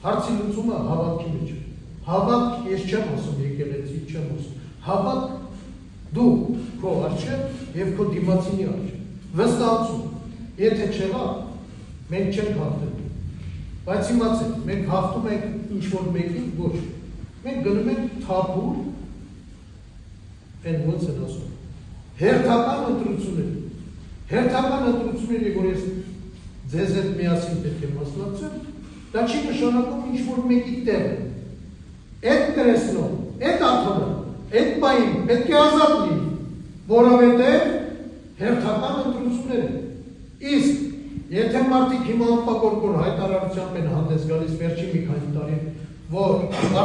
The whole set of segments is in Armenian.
Հարցի լուծումը հավատքի մեջ է։ Հավատք ես չեմ ասում եկեղեցի, չեմ ասում։ Հավատք դու քո առջև եւ քո դիմացինի առջև։ Վստահություն։ Եթե չեղա, մենք չենք հաղթել։ Բայց իմացեք, մենք հաղթում ենք ինչ-որ մեկին, ոչ։ Մենք գնում ենք թափուր, այն ոնց են ասում, հերթական ընտրությունների, որ ես ձեզ հետ միասին պետք է մասնակցեմ, դա չի նշանակում ինչ-որ մեկի տեղ։ Այդ տրեսնով, այդ աթորը, այդ բային պետք է ազատ լինի, որովհետև հերթական ընտրություններ են։ Իսկ եթե մարդիկ հիմա անպակորկոր հայտարարությամբ են հանդես գալիս վերջին մի քանի տարի, որ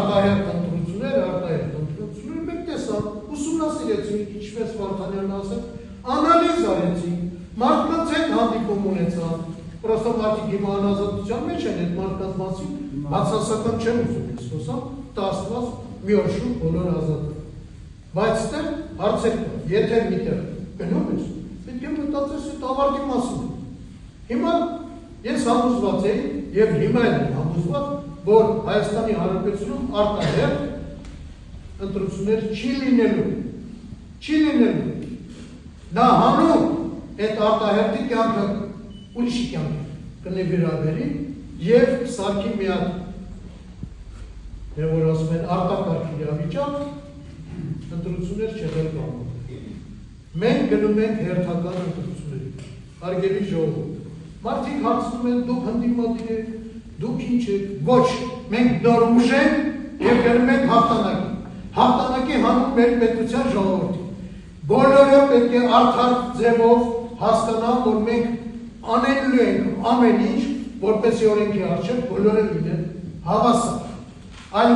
արտահերթ ընտրություններ մենք տեսանք, ուսումնասիրեցինք, ինչպես Վարդանյանն ասեց, անալիզ արեցինք, մարդկանց հետ հանդիպում ունեցանք, պրոստո մարդիկ հիմա անազատության մեջ են, այդ մարդկանց մասին բացասական չեմ ուզում ես խոսամ, տասված մի օր շուտ բոլոր ազատ։ Բայց ստեղ հարցեր կա, եթե միտեղ գնում ես, պետք է մտածես այդ ավարտի մասին։ Հիմա ես համոզված էի եւ հիմա եմ համոզված, որ Հայաստանի Հանրապետությունում արտահերթ ընտրություններ չի լինելու։ Դա հանուն այդ արտահերթի կյանքը ուրիշի կյանքը կնվիրաբերի եւ սարքի մի հատ որ ասում են արտակարգ իրավիճակ ընտրություններ չեղել կանում։ Մենք գնում ենք հերթական ընտրությունների։ Հարգելի ժողովուրդ, մարդիկ հարցնում են դուք հանդիմադիր եք, դուք ինչ եք, ոչ, մենք նոր ուժ ենք եւ գնում ենք հաղթանակի։ Հաղթանակի հանուն մեր պետության ժողովրդի։ Բոլորը պետք է արդար ձևով հասկանան, որ մենք անելու ենք ամեն ինչ, որպեսզի օրենքի առջև բոլորը լինեն հավասար։